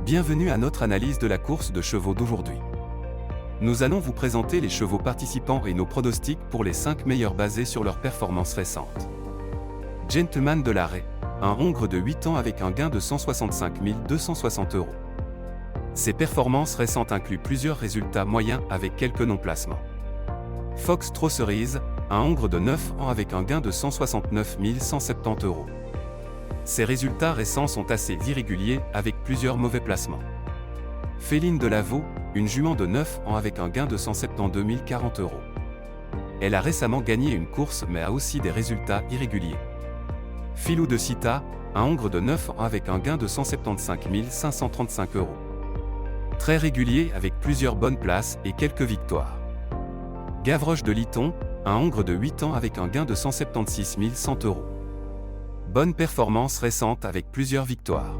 Bienvenue à notre analyse de la course de chevaux d'aujourd'hui. Nous allons vous présenter les chevaux participants et nos pronostics pour les 5 meilleurs basés sur leurs performances récentes. Gentleman de l'Arrêt, un hongre de 8 ans avec un gain de 165 260 €. Ses performances récentes incluent plusieurs résultats moyens avec quelques non-placements. Fox Trot Cerise, un hongre de 9 ans avec un gain de 169 170 €. Ses résultats récents sont assez irréguliers avec plusieurs mauvais placements. Féline de Lavaux, une jument de 9 ans avec un gain de 172 040 €. Elle a récemment gagné une course mais a aussi des résultats irréguliers. Filou de Cita, un hongre de 9 ans avec un gain de 175 535 €. Très régulier avec plusieurs bonnes places et quelques victoires. Gavroche de Liton, un hongre de 8 ans avec un gain de 176 100 €. Bonne performance récente avec plusieurs victoires.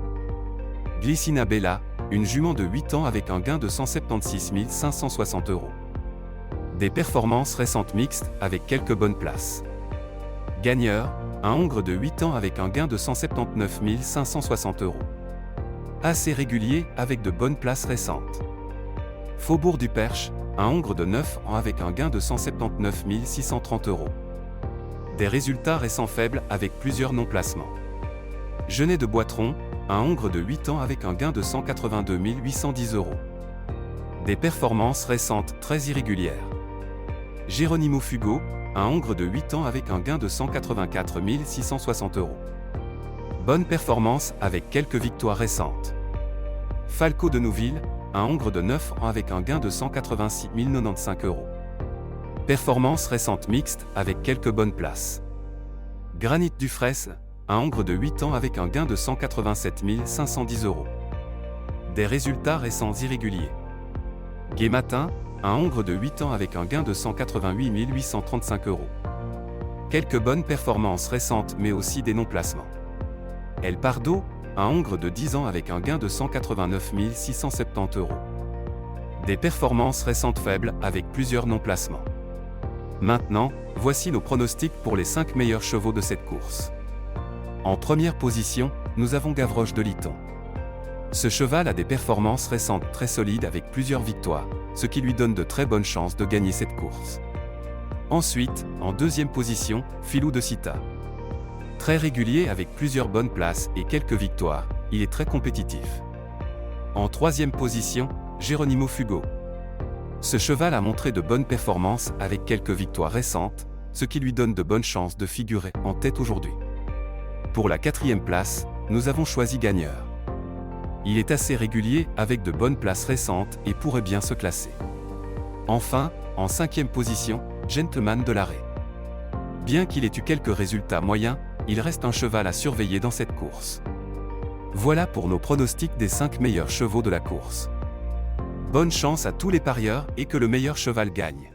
Glycina Bella, une jument de 8 ans avec un gain de 176 560 €. Des performances récentes mixtes avec quelques bonnes places. Gagneur, un hongre de 8 ans avec un gain de 179 560 €. Assez régulier avec de bonnes places récentes. Faubourg du Perche, un hongre de 9 ans avec un gain de 179 630 €. Des résultats récents faibles avec plusieurs non-placements. Genet de Boitron, un hongre de 8 ans avec un gain de 182 810 €. Des performances récentes très irrégulières. Geronimo Fugo, un hongre de 8 ans avec un gain de 184 660 €. Bonne performance avec quelques victoires récentes. Falco de Nouville, un hongre de 9 ans avec un gain de 186 095 €. Performance récente mixte avec quelques bonnes places. Granit du Fraisse, un hongre de 8 ans avec un gain de 187 510 €. Des résultats récents irréguliers. Gai Matin, un hongre de 8 ans avec un gain de 188 835 €. Quelques bonnes performances récentes mais aussi des non-placements. El Pardo, un hongre de 10 ans avec un gain de 189 670 €. Des performances récentes faibles avec plusieurs non-placements. Maintenant, voici nos pronostics pour les 5 meilleurs chevaux de cette course. En première position, nous avons Gavroche de Liton. Ce cheval a des performances récentes très solides avec plusieurs victoires, ce qui lui donne de très bonnes chances de gagner cette course. Ensuite, en deuxième position, Filou de Cita. Très régulier avec plusieurs bonnes places et quelques victoires, il est très compétitif. En troisième position, Geronimo Fugo. Ce cheval a montré de bonnes performances avec quelques victoires récentes, ce qui lui donne de bonnes chances de figurer en tête aujourd'hui. Pour la quatrième place, nous avons choisi Gagneur. Il est assez régulier avec de bonnes places récentes et pourrait bien se classer. Enfin, en cinquième position, Gentleman de l'Arrêt. Bien qu'il ait eu quelques résultats moyens, il reste un cheval à surveiller dans cette course. Voilà pour nos pronostics des 5 meilleurs chevaux de la course. Bonne chance à tous les parieurs et que le meilleur cheval gagne.